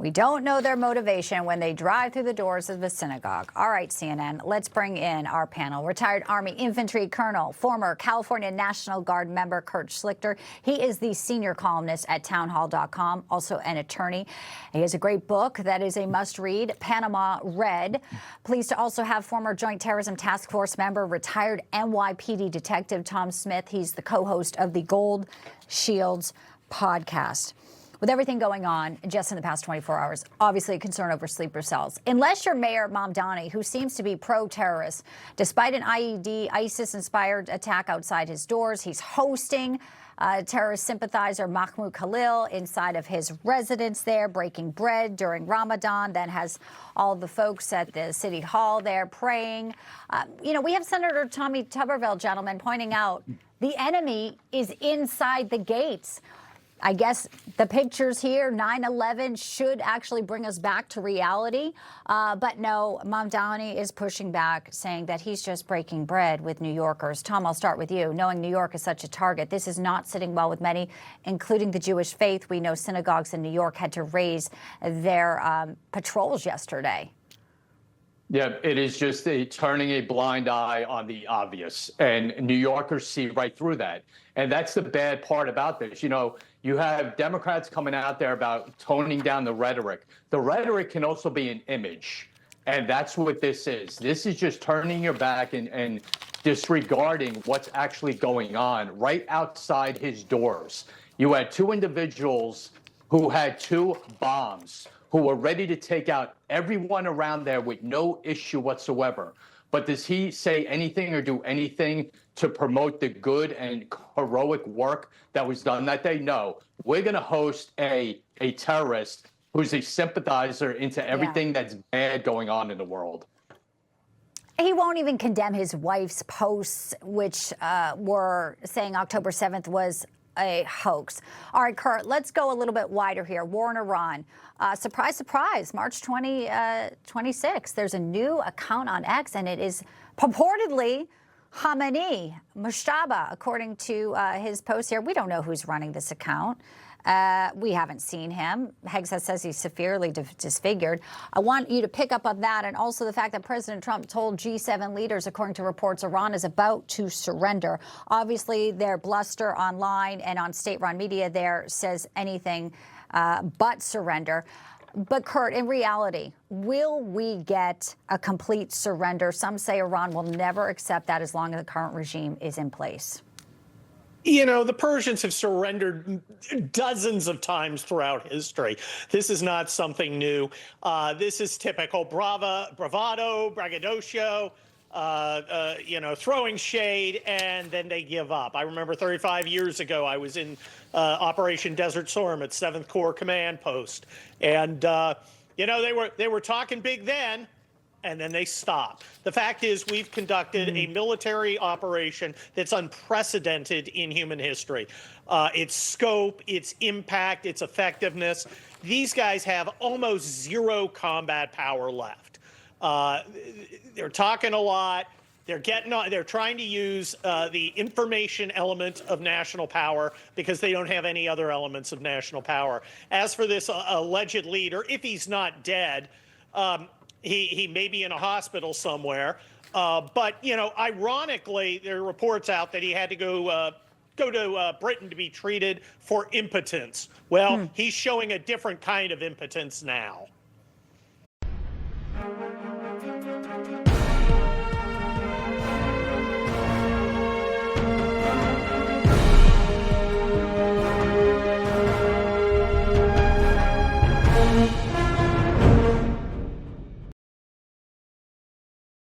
We don't know their motivation when they drive through the doors of the synagogue. All right, CNN, let's bring in our panel. Retired Army Infantry Colonel, former California National Guard member Kurt Schlichter. He is the senior columnist at townhall.com, also an attorney. He has a great book that is a must-read, Panama Red. Pleased to also have former Joint Terrorism Task Force member, retired NYPD Detective Tom Smith. He's the co-host of the Gold Shields podcast. With everything going on just in the past 24 hours, obviously a concern over sleeper cells. Unless you're Mayor Mamdani, who seems to be pro-terrorist, despite an IED, ISIS-inspired attack outside his doors, he's hosting terrorist sympathizer Mahmoud Khalil inside of his residence there, breaking bread during Ramadan, then has all the folks at the city hall there praying. We have Senator Tommy Tuberville, gentlemen, pointing out the enemy is inside the gates. I guess the pictures here, 9/11, should actually bring us back to reality. But no, Mamdani is pushing back, saying that he's just breaking bread with New Yorkers. Tom, I'll start with you. Knowing New York is such a target, this is not sitting well with many, including the Jewish faith. We know synagogues in New York had to raise their patrols yesterday. Yeah, it is just turning a blind eye on the obvious. And New Yorkers see right through that. And that's the bad part about this. You have Democrats coming out there about toning down the rhetoric. The rhetoric can also be an image. And that's what this is. This is just turning your back and disregarding what's actually going on right outside his doors. You had two individuals who had two bombs, who were ready to take out everyone around there with no issue whatsoever. But does he say anything or do anything to promote the good and heroic work that was done that day? No. We're going to host a terrorist who's a sympathizer into everything that's bad going on in the world. He won't even condemn his wife's posts, which were saying October 7th was a hoax. All right, Kurt, let's go a little bit wider here. War in Iran. Surprise, surprise, March 26th. There's a new account on X, and it is purportedly Khamenei, Mushtaba, according to his post here. We don't know who's running this account. We haven't seen him. Hegseth says he's severely disfigured. I want you to pick up on that, and also the fact that President Trump told G7 leaders, according to reports, Iran is about to surrender. Obviously, their bluster online and on state-run media there says anything but surrender. But, Kurt, in reality, will we get a complete surrender? Some say Iran will never accept that as long as the current regime is in place. The Persians have surrendered dozens of times throughout history. This is not something new. This is typical bravado, braggadocio, throwing shade, and then they give up. I remember 35 years ago, I was in Operation Desert Storm at 7th Corps Command Post. And, they were talking big then, and then they stopped. The fact is, we've conducted a military operation that's unprecedented in human history. Its scope, its impact, its effectiveness. These guys have almost zero combat power left. They're talking a lot. They're trying to use the information element of national power because they don't have any other elements of national power. As for this alleged leader, if he's not dead, he may be in a hospital somewhere. But, ironically, there are reports out that he had to go to Britain to be treated for impotence. Well, he's showing a different kind of impotence now.